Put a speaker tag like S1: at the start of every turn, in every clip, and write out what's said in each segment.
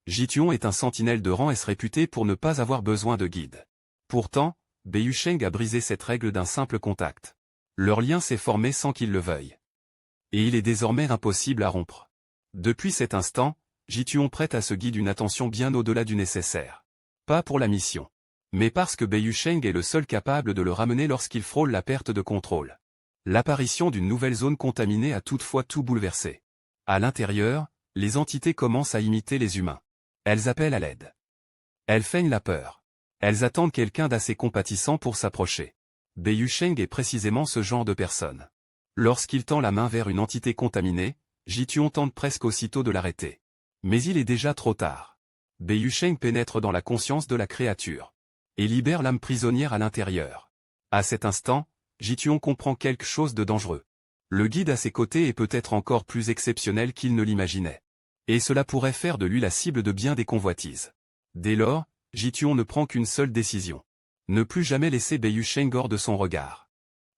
S1: Ji-tuon est un sentinelle de rang S réputé pour ne pas avoir besoin de guide. Pourtant, Bei-yu-sheng a brisé cette règle d'un simple contact. Leur lien s'est formé sans qu'il le veuille. Et il est désormais impossible à rompre. Depuis cet instant, Ji-tuon prête à ce guide une attention bien au-delà du nécessaire. Pas pour la mission, mais parce que Bei-yu-sheng est le seul capable de le ramener lorsqu'il frôle la perte de contrôle. L'apparition d'une nouvelle zone contaminée a toutefois tout bouleversé. À l'intérieur, les entités commencent à imiter les humains. Elles appellent à l'aide. Elles feignent la peur. Elles attendent quelqu'un d'assez compatissant pour s'approcher. Bei-yu-sheng est précisément ce genre de personne. Lorsqu'il tend la main vers une entité contaminée, Ji-tuon tente presque aussitôt de l'arrêter. Mais il est déjà trop tard. Bei-yu-sheng pénètre dans la conscience de la créature et libère l'âme prisonnière à l'intérieur. À cet instant, Ji-tuon comprend quelque chose de dangereux. Le guide à ses côtés est peut-être encore plus exceptionnel qu'il ne l'imaginait. Et cela pourrait faire de lui la cible de bien des convoitises. Dès lors, Ji-tuon ne prend qu'une seule décision. Ne plus jamais laisser Bei-yu-sheng hors de son regard.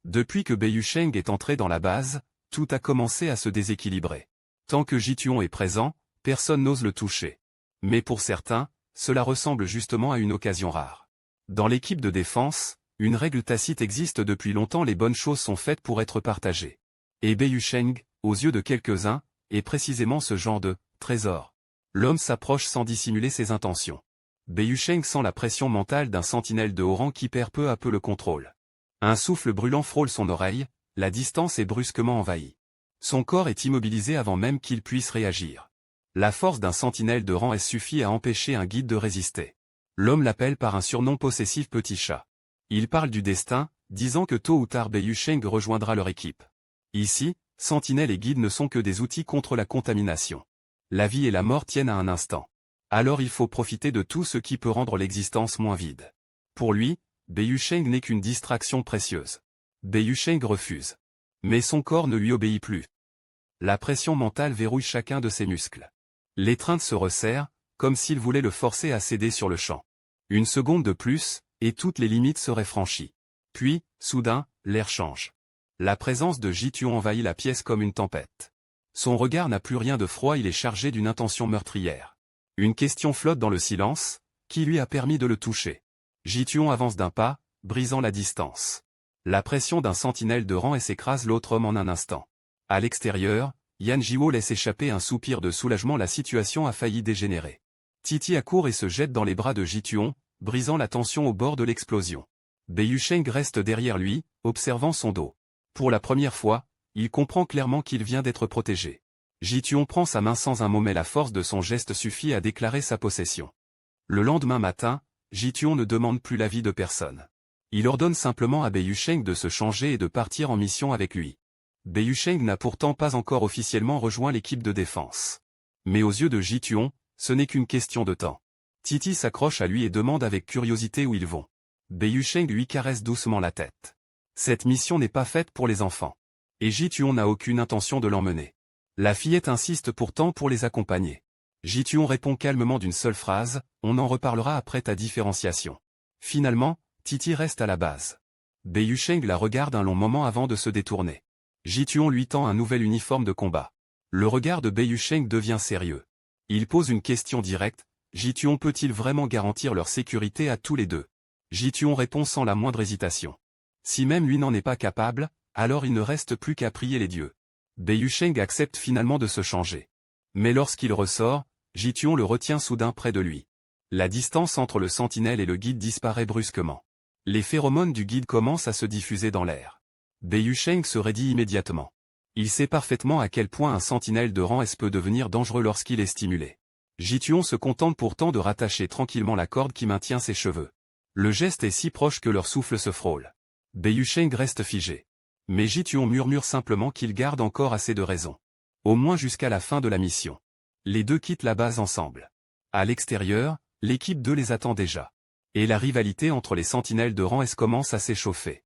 S1: Depuis que Bei-yu-sheng est entré dans la base, tout a commencé à se déséquilibrer. Tant que Ji-tuon est présent, personne n'ose le toucher. Mais pour certains, cela ressemble justement à une occasion rare. Dans l'équipe de défense, une règle tacite existe depuis longtemps: les bonnes choses sont faites pour être partagées. Et Bei-yu-sheng, aux yeux de quelques-uns, est précisément ce genre de trésor. L'homme s'approche sans dissimuler ses intentions. Bei-yu-sheng sent la pression mentale d'un sentinelle de haut rang qui perd peu à peu le contrôle. Un souffle brûlant frôle son oreille, la distance est brusquement envahie. Son corps est immobilisé avant même qu'il puisse réagir. La force d'un sentinelle de rang S suffit à empêcher un guide de résister. L'homme l'appelle par un surnom possessif Petit Chat. Il parle du destin, disant que tôt ou tard Bei-yu-sheng rejoindra leur équipe. Ici, sentinelle et guide ne sont que des outils contre la contamination. La vie et la mort tiennent à un instant. Alors il faut profiter de tout ce qui peut rendre l'existence moins vide. Pour lui, Bei-yu-sheng n'est qu'une distraction précieuse. Bei-yu-sheng refuse. Mais son corps ne lui obéit plus. La pression mentale verrouille chacun de ses muscles. L'étreinte se resserre, comme s'il voulait le forcer à céder sur le champ. Une seconde de plus, et toutes les limites seraient franchies. Puis, soudain, l'air change. La présence de Ji-tuon envahit la pièce comme une tempête. Son regard n'a plus rien de froid, il est chargé d'une intention meurtrière. Une question flotte dans le silence: qui lui a permis de le toucher? Ji-tuon avance d'un pas, brisant la distance. La pression d'un sentinelle de rang S écrase l'autre homme en un instant. À l'extérieur, Yan Jiwo laisse échapper un soupir de soulagement, la situation a failli dégénérer. Titi accourt et se jette dans les bras de Ji-tuon, brisant la tension au bord de l'explosion. Bei-yu-sheng reste derrière lui, observant son dos. Pour la première fois, il comprend clairement qu'il vient d'être protégé. Ji-tuon prend sa main sans un mot, mais la force de son geste suffit à déclarer sa possession. Le lendemain matin, Ji-tuon ne demande plus l'avis de personne. Il ordonne simplement à Bei-yu-sheng de se changer et de partir en mission avec lui. Bei-yu-sheng n'a pourtant pas encore officiellement rejoint l'équipe de défense. Mais aux yeux de Ji-tuon, ce n'est qu'une question de temps. Titi s'accroche à lui et demande avec curiosité où ils vont. Bei-yu-sheng lui caresse doucement la tête. Cette mission n'est pas faite pour les enfants. Et Ji-tuon n'a aucune intention de l'emmener. La fillette insiste pourtant pour les accompagner. Ji-tuon répond calmement d'une seule phrase: on en reparlera après ta différenciation. Finalement, Titi reste à la base. Bei-yu-sheng la regarde un long moment avant de se détourner. Ji-tuon lui tend un nouvel uniforme de combat. Le regard de Bei-yu-sheng devient sérieux. Il pose une question directe: Ji-tuon peut-il vraiment garantir leur sécurité à tous les deux? Ji-tuon répond sans la moindre hésitation. Si même lui n'en est pas capable, alors il ne reste plus qu'à prier les dieux. Bei-yu-sheng accepte finalement de se changer. Mais lorsqu'il ressort, Ji-tuon le retient soudain près de lui. La distance entre le sentinelle et le guide disparaît brusquement. Les phéromones du guide commencent à se diffuser dans l'air. Bei-yu-sheng se raidit immédiatement. Il sait parfaitement à quel point un sentinelle de rang S peut devenir dangereux lorsqu'il est stimulé. Ji-tuon se contente pourtant de rattacher tranquillement la corde qui maintient ses cheveux. Le geste est si proche que leur souffle se frôle. Bei-yu-sheng reste figé. Mais Ji-tuon murmure simplement qu'il garde encore assez de raison. Au moins jusqu'à la fin de la mission. Les deux quittent la base ensemble. À l'extérieur, l'équipe 2 les attend déjà. Et la rivalité entre les sentinelles de rang S commence à s'échauffer.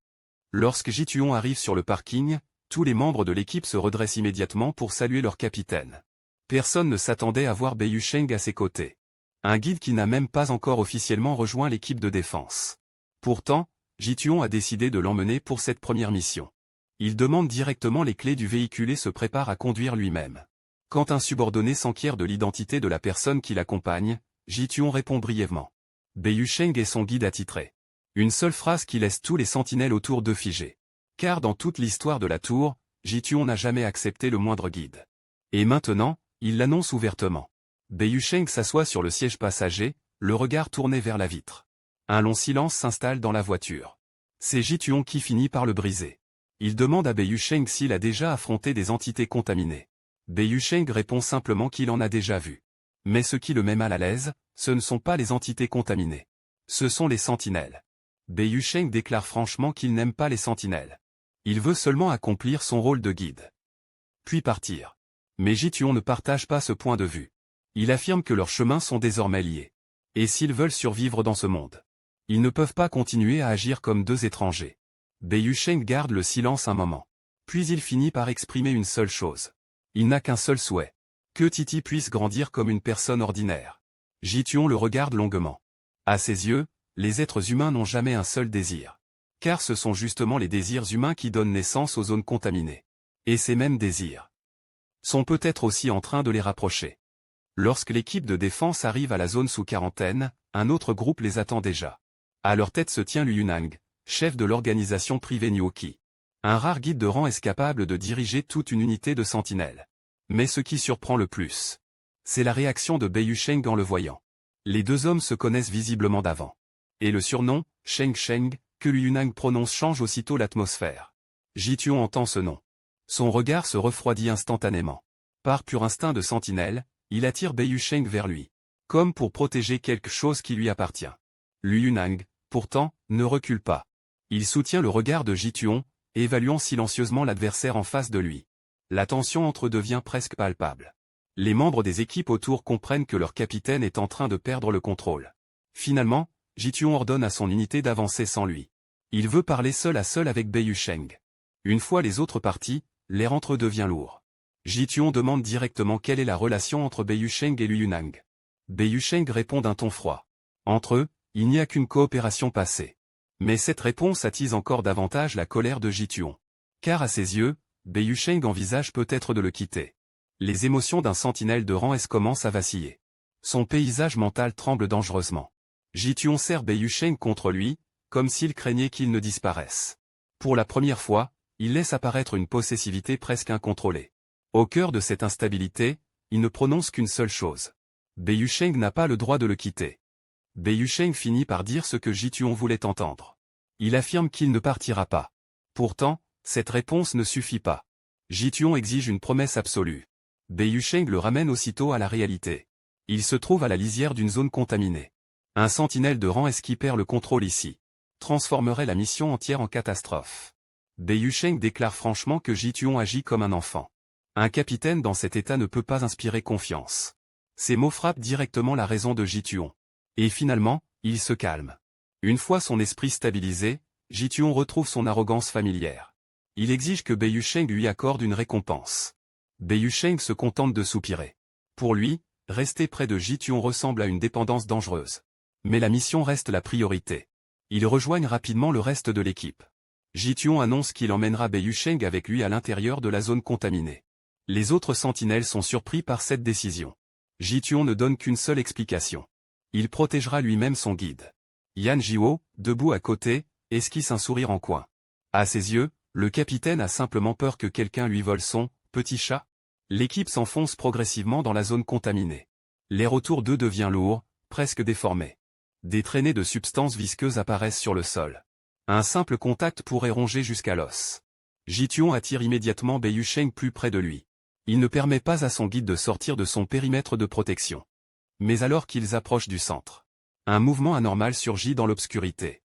S1: Lorsque Ji-tuon arrive sur le parking, tous les membres de l'équipe se redressent immédiatement pour saluer leur capitaine. Personne ne s'attendait à voir Bei-yu-sheng à ses côtés. Un guide qui n'a même pas encore officiellement rejoint l'équipe de défense. Pourtant, Ji-tuon a décidé de l'emmener pour cette première mission. Il demande directement les clés du véhicule et se prépare à conduire lui-même. Quand un subordonné s'enquiert de l'identité de la personne qui l'accompagne, Ji-Tuon répond brièvement. Bei-Yu-Sheng est son guide attitré. Une seule phrase qui laisse tous les sentinelles autour d'eux figés. Car dans toute l'histoire de la tour, Ji-Tuon n'a jamais accepté le moindre guide. Et maintenant, il l'annonce ouvertement. Bei-Yu-Sheng s'assoit sur le siège passager, le regard tourné vers la vitre. Un long silence s'installe dans la voiture. C'est Ji-Tuon qui finit par le briser. Il demande à Bei-Yu-Sheng s'il a déjà affronté des entités contaminées. Bei-Yu-Sheng répond simplement qu'il en a déjà vu. Mais ce qui le met mal à l'aise, ce ne sont pas les entités contaminées. Ce sont les sentinelles. Bei-Yu-Sheng déclare franchement qu'il n'aime pas les sentinelles. Il veut seulement accomplir son rôle de guide. Puis partir. Mais Ji-Tuon ne partage pas ce point de vue. Il affirme que leurs chemins sont désormais liés. Et s'ils veulent survivre dans ce monde, ils ne peuvent pas continuer à agir comme deux étrangers. Bei-Yu-Sheng garde le silence un moment. Puis il finit par exprimer une seule chose. Il n'a qu'un seul souhait. Que Titi puisse grandir comme une personne ordinaire. Ji-Tuon le regarde longuement. À ses yeux, les êtres humains n'ont jamais un seul désir. Car ce sont justement les désirs humains qui donnent naissance aux zones contaminées. Et ces mêmes désirs sont peut-être aussi en train de les rapprocher. Lorsque l'équipe de défense arrive à la zone sous quarantaine, un autre groupe les attend déjà. À leur tête se tient Liu Yunang, chef de l'organisation privée Niuoqi. Un rare guide de rang est capable de diriger toute une unité de sentinelles. Mais ce qui surprend le plus, c'est la réaction de Bei-Yu-Sheng en le voyant. Les deux hommes se connaissent visiblement d'avant. Et le surnom, Sheng Sheng, que Liu Yunang prononce change aussitôt l'atmosphère. Ji-Tuon entend ce nom. Son regard se refroidit instantanément. Par pur instinct de sentinelle, il attire Bei-Yu-Sheng vers lui. Comme pour protéger quelque chose qui lui appartient. Liu Yunang, pourtant, ne recule pas. Il soutient le regard de Ji-Tuon, évaluant silencieusement l'adversaire en face de lui. La tension entre eux devient presque palpable. Les membres des équipes autour comprennent que leur capitaine est en train de perdre le contrôle. Finalement, Ji-Tuon ordonne à son unité d'avancer sans lui. Il veut parler seul à seul avec Bei-Yu-Sheng. Une fois les autres partis, l'air entre eux devient lourd. Ji-Tuon demande directement quelle est la relation entre Bei-Yu-Sheng et Liu Yunang. Bei-Yu-Sheng répond d'un ton froid. Entre eux, il n'y a qu'une coopération passée. Mais cette réponse attise encore davantage la colère de Ji-Tuon. Car à ses yeux, Bei-Yu-Sheng envisage peut-être de le quitter. Les émotions d'un sentinelle de rang S commencent à vaciller. Son paysage mental tremble dangereusement. Ji-Tuon serre Bei-Yu-Sheng contre lui, comme s'il craignait qu'il ne disparaisse. Pour la première fois, il laisse apparaître une possessivité presque incontrôlée. Au cœur de cette instabilité, il ne prononce qu'une seule chose. Bei-Yu-Sheng n'a pas le droit de le quitter. Bei-Yu-Sheng finit par dire ce que Ji-Tuon voulait entendre. Il affirme qu'il ne partira pas. Pourtant, cette réponse ne suffit pas. Ji-Tuon exige une promesse absolue. Bei-Yu-Sheng le ramène aussitôt à la réalité. Il se trouve à la lisière d'une zone contaminée. Un sentinelle de rang S qui perd le contrôle ici transformerait la mission entière en catastrophe. Bei-Yu-Sheng déclare franchement que Ji-Tuon agit comme un enfant. Un capitaine dans cet état ne peut pas inspirer confiance. Ces mots frappent directement la raison de Ji-Tuon. Et finalement, il se calme. Une fois son esprit stabilisé, Ji-Tuon retrouve son arrogance familière. Il exige que Bei-Yu-Sheng lui accorde une récompense. Bei-Yu-Sheng se contente de soupirer. Pour lui, rester près de Ji-Tuon ressemble à une dépendance dangereuse. Mais la mission reste la priorité. Ils rejoignent rapidement le reste de l'équipe. Ji-Tuon annonce qu'il emmènera Bei-Yu-Sheng avec lui à l'intérieur de la zone contaminée. Les autres sentinelles sont surpris par cette décision. Ji-Tuon ne donne qu'une seule explication. Il protégera lui-même son guide. Yan Jiwo, debout à côté, esquisse un sourire en coin. À ses yeux, le capitaine a simplement peur que quelqu'un lui vole son « petit chat ». L'équipe s'enfonce progressivement dans la zone contaminée. L'air autour d'eux devient lourd, presque déformé. Des traînées de substances visqueuses apparaissent sur le sol. Un simple contact pourrait ronger jusqu'à l'os. Ji-Tuon attire immédiatement Bei-Yu-Sheng plus près de lui. Il ne permet pas à son guide de sortir de son périmètre de protection. Mais alors qu'ils approchent du centre, un mouvement anormal surgit dans l'obscurité.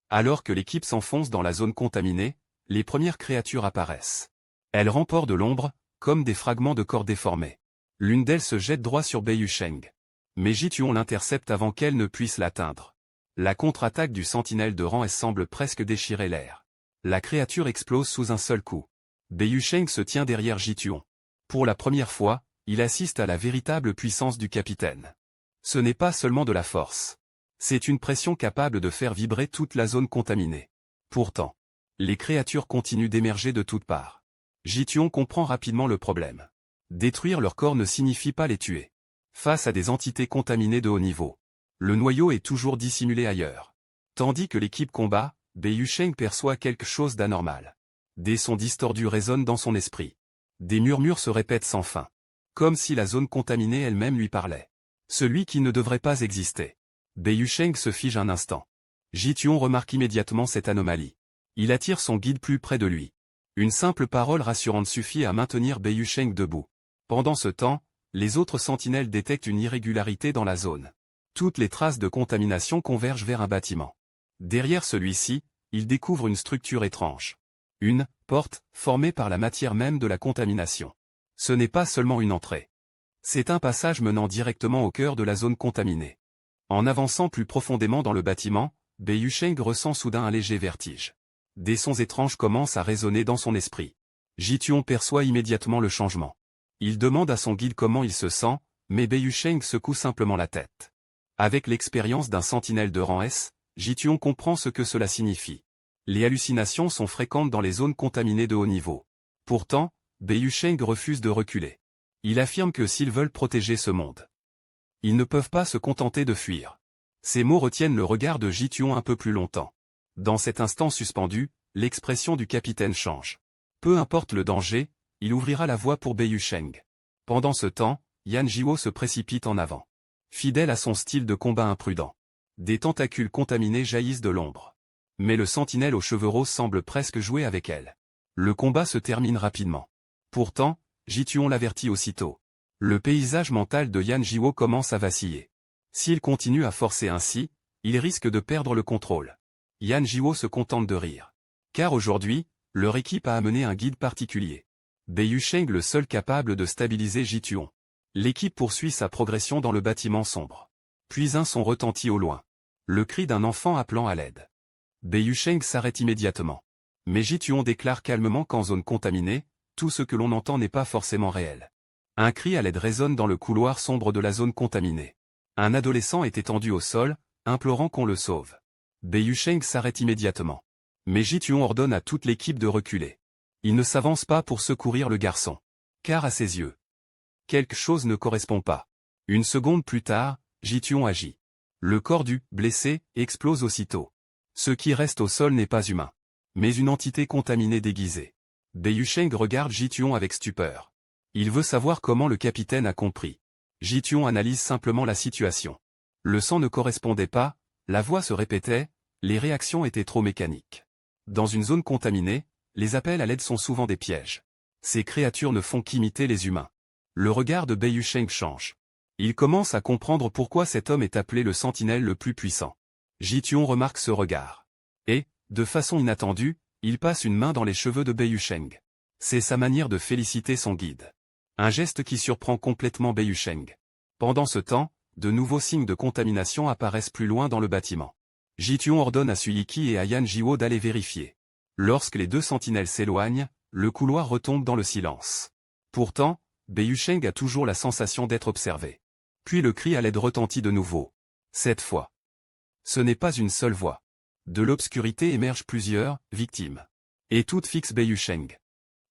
S1: Alors que l'équipe s'enfonce dans la zone contaminée, les premières créatures apparaissent. Elles ramportent de l'ombre, comme des fragments de corps déformés. L'une d'elles se jette droit sur Bei-Yu-Sheng. Mais Ji-Tuon l'intercepte avant qu'elle ne puisse l'atteindre. La contre-attaque du sentinelle de rang S semble presque déchirer l'air. La créature explose sous un seul coup. Bei-Yu-Sheng se tient derrière Ji-Tuon. Pour la première fois, il assiste à la véritable puissance du capitaine. Ce n'est pas seulement de la force. C'est une pression capable de faire vibrer toute la zone contaminée. Pourtant, les créatures continuent d'émerger de toutes parts. Ji-Tuon comprend rapidement le problème. Détruire leur corps ne signifie pas les tuer. Face à des entités contaminées de haut niveau, le noyau est toujours dissimulé ailleurs. Tandis que l'équipe combat, Bei Sheng perçoit quelque chose d'anormal. Des sons distordus résonnent dans son esprit. Des murmures se répètent sans fin. Comme si la zone contaminée elle-même lui parlait. Celui qui ne devrait pas exister. Bei Sheng se fige un instant. Ji-Tuan remarque immédiatement cette anomalie. Il attire son guide plus près de lui. Une simple parole rassurante suffit à maintenir Bei Sheng debout. Pendant ce temps, les autres sentinelles détectent une irrégularité dans la zone. Toutes les traces de contamination convergent vers un bâtiment. Derrière celui-ci, ils découvrent une structure étrange. Une porte, formée par la matière même de la contamination. Ce n'est pas seulement une entrée. C'est un passage menant directement au cœur de la zone contaminée. En avançant plus profondément dans le bâtiment, Bei Sheng ressent soudain un léger vertige. Des sons étranges commencent à résonner dans son esprit. Ji-Tuan perçoit immédiatement le changement. Il demande à son guide comment il se sent, mais Bei Sheng secoue simplement la tête. Avec l'expérience d'un sentinelle de rang S, Ji-Tuan comprend ce que cela signifie. Les hallucinations sont fréquentes dans les zones contaminées de haut niveau. Pourtant, Bei Sheng refuse de reculer. Il affirme que s'ils veulent protéger ce monde, ils ne peuvent pas se contenter de fuir. Ces mots retiennent le regard de Ji-Tuan un peu plus longtemps. Dans cet instant suspendu, l'expression du capitaine change. Peu importe le danger, il ouvrira la voie pour Bei Sheng. Pendant ce temps, Yan Jiwo se précipite en avant. Fidèle à son style de combat imprudent. Des tentacules contaminés jaillissent de l'ombre. Mais le sentinelle aux cheveux roses semble presque jouer avec elle. Le combat se termine rapidement. Pourtant, Ji-Tuan l'avertit aussitôt. Le paysage mental de Yan Jiwo commence à vaciller. S'il continue à forcer ainsi, il risque de perdre le contrôle. Yan Jiwo se contente de rire. Car aujourd'hui, leur équipe a amené un guide particulier. Bei Sheng le seul capable de stabiliser Ji-Tuan. L'équipe poursuit sa progression dans le bâtiment sombre. Puis un son retentit au loin. Le cri d'un enfant appelant à l'aide. Bei Sheng s'arrête immédiatement. Mais Ji-Tuan déclare calmement qu'en zone contaminée, tout ce que l'on entend n'est pas forcément réel. Un cri à l'aide résonne dans le couloir sombre de la zone contaminée. Un adolescent est étendu au sol, implorant qu'on le sauve. Bei Sheng s'arrête immédiatement. Mais Ji-Tuan ordonne à toute l'équipe de reculer. Il ne s'avance pas pour secourir le garçon. Car à ses yeux, quelque chose ne correspond pas. Une seconde plus tard, Ji-Tuan agit. Le corps du blessé explose aussitôt. Ce qui reste au sol n'est pas humain, mais une entité contaminée déguisée. Bei Sheng regarde Ji-Tuan avec stupeur. Il veut savoir comment le capitaine a compris. Ji-Tuan analyse simplement la situation. Le sang ne correspondait pas, la voix se répétait, les réactions étaient trop mécaniques. Dans une zone contaminée, les appels à l'aide sont souvent des pièges. Ces créatures ne font qu'imiter les humains. Le regard de Bei Sheng change. Il commence à comprendre pourquoi cet homme est appelé le sentinelle le plus puissant. Ji-Tuan remarque ce regard. Et, de façon inattendue, il passe une main dans les cheveux de Bei Sheng. C'est sa manière de féliciter son guide. Un geste qui surprend complètement Bei Sheng. Pendant ce temps, de nouveaux signes de contamination apparaissent plus loin dans le bâtiment. Ji-Tuan ordonne à Suyiki et à Yan Jiwo d'aller vérifier. Lorsque les deux sentinelles s'éloignent, le couloir retombe dans le silence. Pourtant, Bei Sheng a toujours la sensation d'être observé. Puis le cri à l'aide retentit de nouveau. Cette fois, ce n'est pas une seule voix. De l'obscurité émergent plusieurs victimes. Et toutes fixent Bei Sheng.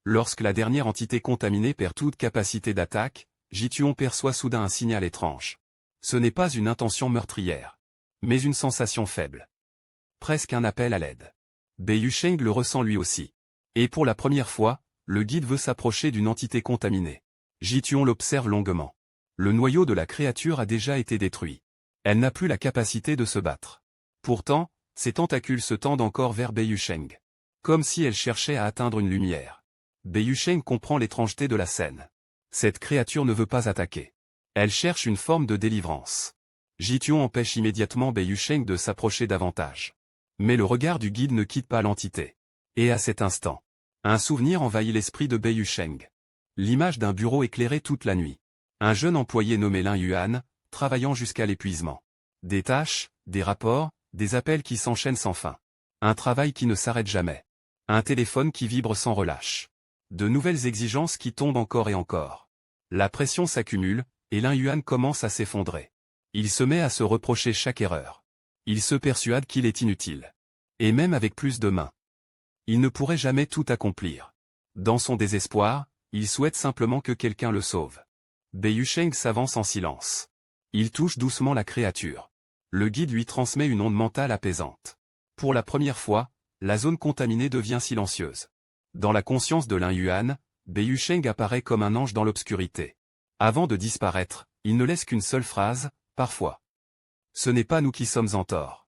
S1: Lorsque la dernière entité contaminée perd toute capacité d'attaque, Ji-Tuan perçoit soudain un signal étrange. Ce n'est pas une intention meurtrière, mais une sensation faible. Presque un appel à l'aide. Bei Sheng le ressent lui aussi. Et pour la première fois, le guide veut s'approcher d'une entité contaminée. Ji-Tuan l'observe longuement. Le noyau de la créature a déjà été détruit. Elle n'a plus la capacité de se battre. Pourtant, ses tentacules se tendent encore vers Bei Sheng. Comme si elle cherchait à atteindre une lumière. Bei Sheng comprend l'étrangeté de la scène. Cette créature ne veut pas attaquer. Elle cherche une forme de délivrance. Ji-Tuan empêche immédiatement Bei Sheng de s'approcher davantage. Mais le regard du guide ne quitte pas l'entité. Et à cet instant, un souvenir envahit l'esprit de Bei Sheng. L'image d'un bureau éclairé toute la nuit. Un jeune employé nommé Lin Yuan, travaillant jusqu'à l'épuisement. Des tâches, des rapports, des appels qui s'enchaînent sans fin. Un travail qui ne s'arrête jamais. Un téléphone qui vibre sans relâche. De nouvelles exigences qui tombent encore et encore. La pression s'accumule, et Lin Yuan commence à s'effondrer. Il se met à se reprocher chaque erreur. Il se persuade qu'il est inutile. Et même avec plus de mains, il ne pourrait jamais tout accomplir. Dans son désespoir, il souhaite simplement que quelqu'un le sauve. Beiyusheng s'avance en silence. Il touche doucement la créature. Le guide lui transmet une onde mentale apaisante. Pour la première fois, la zone contaminée devient silencieuse. Dans la conscience de Lin Yuan, Beiyusheng apparaît comme un ange dans l'obscurité. Avant de disparaître, il ne laisse qu'une seule phrase, parfois. Ce n'est pas nous qui sommes en tort.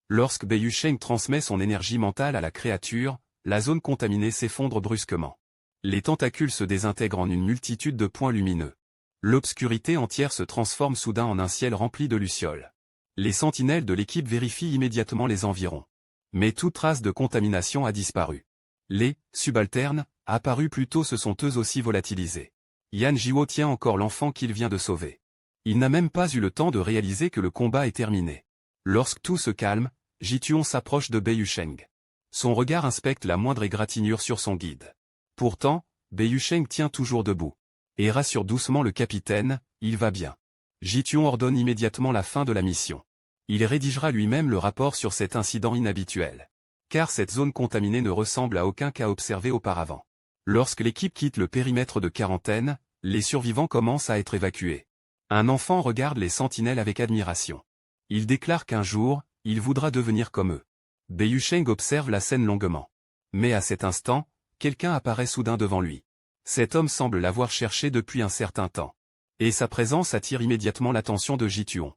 S1: Lorsque Beiyusheng transmet son énergie mentale à la créature, la zone contaminée s'effondre brusquement. Les tentacules se désintègrent en une multitude de points lumineux. L'obscurité entière se transforme soudain en un ciel rempli de lucioles. Les sentinelles de l'équipe vérifient immédiatement les environs. Mais toute trace de contamination a disparu. Les subalternes, apparus plus tôt, se sont eux aussi volatilisés. Yan Jiwo tient encore l'enfant qu'il vient de sauver. Il n'a même pas eu le temps de réaliser que le combat est terminé. Lorsque tout se calme, Jituon s'approche de Beiyusheng. Son regard inspecte la moindre égratignure sur son guide. Pourtant, Beiyusheng tient toujours debout. Et rassure doucement le capitaine, il va bien. Jituon ordonne immédiatement la fin de la mission. Il rédigera lui-même le rapport sur cet incident inhabituel. Car cette zone contaminée ne ressemble à aucun cas observé auparavant. Lorsque l'équipe quitte le périmètre de quarantaine, les survivants commencent à être évacués. Un enfant regarde les sentinelles avec admiration. Il déclare qu'un jour, il voudra devenir comme eux. Beiyusheng observe la scène longuement. Mais à cet instant, quelqu'un apparaît soudain devant lui. Cet homme semble l'avoir cherché depuis un certain temps. Et sa présence attire immédiatement l'attention de Jituon.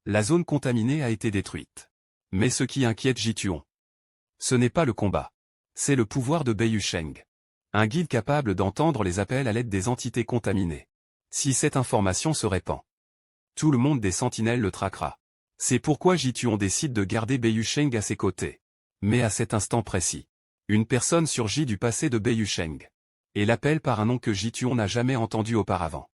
S1: La zone contaminée a été détruite. Mais ce qui inquiète Jituon, ce n'est pas le combat. C'est le pouvoir de Beiyusheng. Un guide capable d'entendre les appels à l'aide des entités contaminées. Si cette information se répand, tout le monde des sentinelles le traquera. C'est pourquoi Jituon décide de garder Beiyusheng à ses côtés. Mais à cet instant précis, une personne surgit du passé de Beiyusheng. Et l'appelle par un nom que Jituon n'a jamais entendu auparavant.